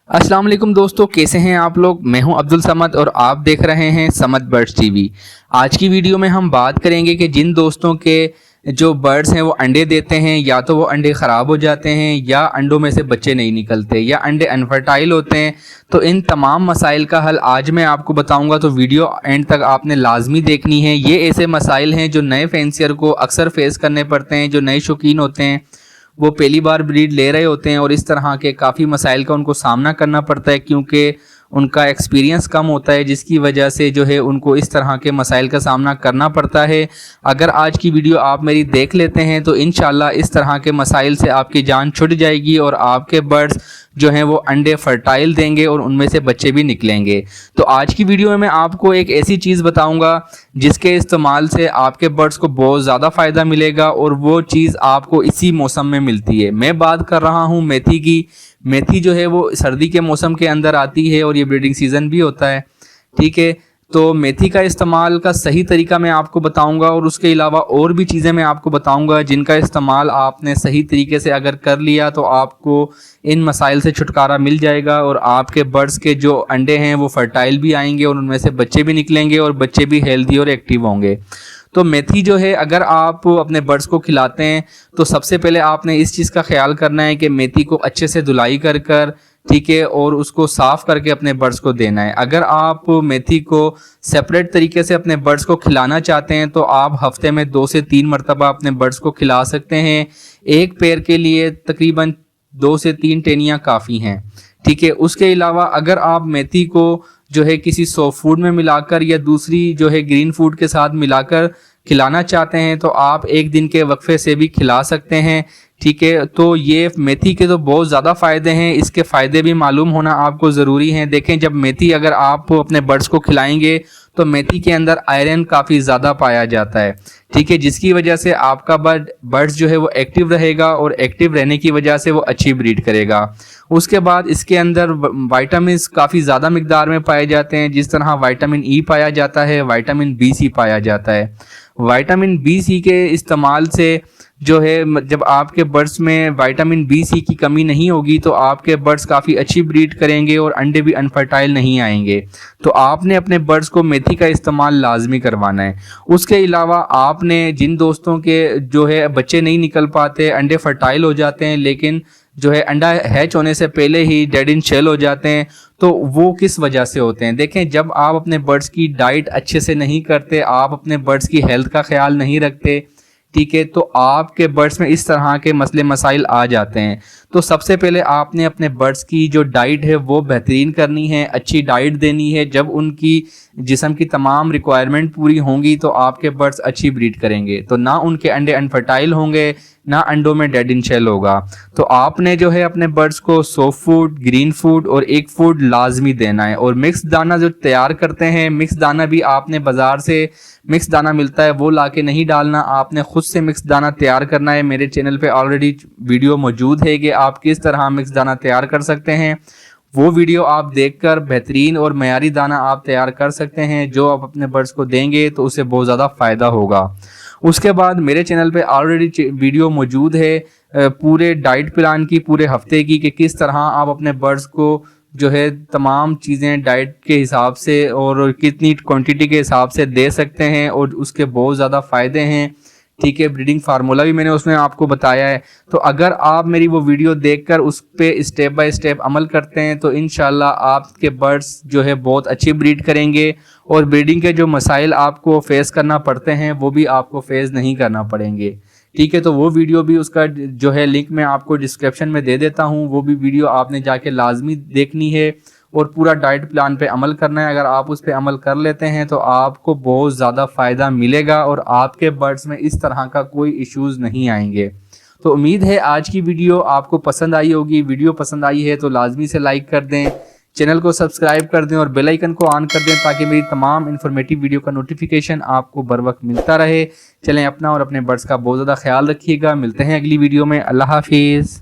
अस्सलाम वालेकुम दोस्तों, कैसे हैं आप लोग। मैं हूं अब्दुल समद और आप देख रहे हैं समद बर्ड्स टीवी। आज की वीडियो में हम बात करेंगे कि जिन दोस्तों के जो बर्ड्स हैं वो अंडे देते हैं, या तो वो अंडे ख़राब हो जाते हैं या अंडों में से बच्चे नहीं निकलते या अंडे अनफर्टाइल होते हैं, तो इन तमाम मसाइल का हल आज मैं आपको बताऊंगा। तो वीडियो एंड तक आपने लाजमी देखनी है। ये ऐसे मसाइल हैं जो नए फैंसियर को अक्सर फेस करने पड़ते हैं। जो नए शौकीन होते हैं वो पहली बार ब्रीड ले रहे होते हैं और इस तरह के काफ़ी मसाइल का उनको सामना करना पड़ता है, क्योंकि उनका एक्सपीरियंस कम होता है, जिसकी वजह से जो है उनको इस तरह के मसाइल का सामना करना पड़ता है। अगर आज की वीडियो आप मेरी देख लेते हैं तो इंशाल्लाह इस तरह के मसाइल से आपकी जान छुट जाएगी और आपके बर्ड्स जो हैं वो अंडे फर्टाइल देंगे और उनमें से बच्चे भी निकलेंगे। तो आज की वीडियो में मैं आपको एक ऐसी चीज़ बताऊंगा जिसके इस्तेमाल से आपके बर्ड्स को बहुत ज़्यादा फ़ायदा मिलेगा, और वो चीज़ आपको इसी मौसम में मिलती है। मैं बात कर रहा हूँ मेथी की। मेथी जो है वो सर्दी के मौसम के अंदर आती है और ये ब्रीडिंग सीज़न भी होता है, ठीक है। तो मेथी का इस्तेमाल का सही तरीका मैं आपको बताऊंगा, और उसके अलावा और भी चीज़ें मैं आपको बताऊंगा जिनका इस्तेमाल आपने सही तरीके से अगर कर लिया तो आपको इन मसाइल से छुटकारा मिल जाएगा और आपके बर्ड्स के जो अंडे हैं वो फर्टाइल भी आएंगे और उनमें से बच्चे भी निकलेंगे और बच्चे भी हेल्दी और एक्टिव होंगे। तो मेथी जो है अगर आप अपने बर्ड्स को खिलाते हैं तो सबसे पहले आपने इस चीज़ का ख्याल करना है कि मेथी को अच्छे से धुलाई कर कर, ठीक है, और उसको साफ़ करके अपने बर्ड्स को देना है। अगर आप मेथी को सेपरेट तरीके से अपने बर्ड्स को खिलाना चाहते हैं तो आप हफ्ते में 2 से 3 मरतबा अपने बर्ड्स को खिला सकते हैं। एक पेयर के लिए तकरीबन 2 से 3 टेनियाँ काफ़ी हैं, ठीक है। उसके अलावा अगर आप मेथी को जो है किसी सॉफ्ट फूड में मिलाकर या दूसरी जो है ग्रीन फूड के साथ मिलाकर खिलाना चाहते हैं तो आप एक दिन के वक्फे से भी खिला सकते हैं, ठीक है। तो ये मेथी के तो बहुत ज़्यादा फ़ायदे हैं, इसके फ़ायदे भी मालूम होना आपको ज़रूरी हैं। देखें, जब मेथी अगर आप अपने बर्ड्स को खिलाएंगे तो मेथी के अंदर आयरन काफ़ी ज़्यादा पाया जाता है, ठीक है, जिसकी वजह से आपका बर्ड्स जो है वो एक्टिव रहेगा और एक्टिव रहने की वजह से वो अच्छी ब्रीड करेगा। उसके बाद इसके अंदर विटामिन्स काफ़ी ज़्यादा मिकदार में पाए जाते हैं। जिस तरह विटामिन ई पाया जाता है, विटामिन बी सी पाया जाता है। विटामिन बी सी के इस्तेमाल से जो है जब आपके बर्ड्स में विटामिन बी सी की कमी नहीं होगी तो आपके बर्ड्स काफ़ी अच्छी ब्रीड करेंगे और अंडे भी अनफर्टाइल नहीं आएंगे। तो आपने अपने बर्ड्स को मेथी का इस्तेमाल लाजमी करवाना है। उसके अलावा आपने जिन दोस्तों के जो है बच्चे नहीं निकल पाते, अंडे फर्टाइल हो जाते हैं लेकिन जो है अंडा हैच होने से पहले ही डेड इन शेल हो जाते हैं, तो वो किस वजह से होते हैं। देखें, जब आप अपने बर्ड्स की डाइट अच्छे से नहीं करते, आप अपने बर्ड्स की हेल्थ का ख्याल नहीं रखते, ठीक है, तो आपके बर्ड्स में इस तरह के मसले मसाइल आ जाते हैं। तो सबसे पहले आपने अपने बर्ड्स की जो डाइट है वो बेहतरीन करनी है, अच्छी डाइट देनी है। जब उनकी जिस्म की तमाम रिक्वायरमेंट पूरी होंगी तो आपके बर्ड्स अच्छी ब्रीड करेंगे, तो ना उनके अंडे अनफर्टाइल होंगे ना अंडों में डेड इन शेल होगा। तो आपने जो है अपने बर्ड्स को सॉफ्ट फूड, ग्रीन फूड और एक फूड लाजमी देना है। और मिक्स दाना जो तैयार करते हैं, मिक्स दाना भी आपने बाज़ार से मिक्स दाना मिलता है वो लाके नहीं डालना, आपने खुद से मिक्स दाना तैयार करना है। मेरे चैनल पे ऑलरेडी वीडियो मौजूद है कि आप किस तरह मिक्स दाना तैयार कर सकते हैं। वो वीडियो आप देखकर बेहतरीन और मयारी दाना आप तैयार कर सकते हैं, जो आप अपने बर्ड्स को देंगे तो उसे बहुत ज़्यादा फ़ायदा होगा। उसके बाद मेरे चैनल पे ऑलरेडी वीडियो मौजूद है पूरे डाइट प्लान की, पूरे हफ्ते की, कि किस तरह आप अपने बर्ड्स को जो है तमाम चीज़ें डाइट के हिसाब से और कितनी क्वांटिटी के हिसाब से दे सकते हैं, और उसके बहुत ज़्यादा फ़ायदे हैं, ठीक है। ब्रीडिंग फार्मूला भी मैंने उसमें आपको बताया है। तो अगर आप मेरी वो वीडियो देखकर उस पर स्टेप बाय स्टेप अमल करते हैं तो इंशाल्लाह आपके बर्ड्स जो है बहुत अच्छी ब्रीड करेंगे और ब्रीडिंग के जो मसाइल आपको फेस करना पड़ते हैं वो भी आपको फेस नहीं करना पड़ेंगे, ठीक है। तो वो वीडियो भी उसका जो है लिंक मैं आपको डिस्क्रिप्शन में दे देता हूँ, वो भी वीडियो आपने जाके लाजमी देखनी है और पूरा डाइट प्लान पे अमल करना है। अगर आप उस पे अमल कर लेते हैं तो आपको बहुत ज़्यादा फ़ायदा मिलेगा और आपके बर्ड्स में इस तरह का कोई इश्यूज़ नहीं आएंगे। तो उम्मीद है आज की वीडियो आपको पसंद आई होगी। वीडियो पसंद आई है तो लाजमी से लाइक कर दें, चैनल को सब्सक्राइब कर दें और बेल आइकन को ऑन कर दें ताकि मेरी तमाम इन्फॉर्मेटिव वीडियो का नोटिफिकेशन आपको बर वक्त मिलता रहे। चलें, अपना और अपने बर्ड्स का बहुत ज़्यादा ख्याल रखिएगा। मिलते हैं अगली वीडियो में। अल्लाह हाफिज़।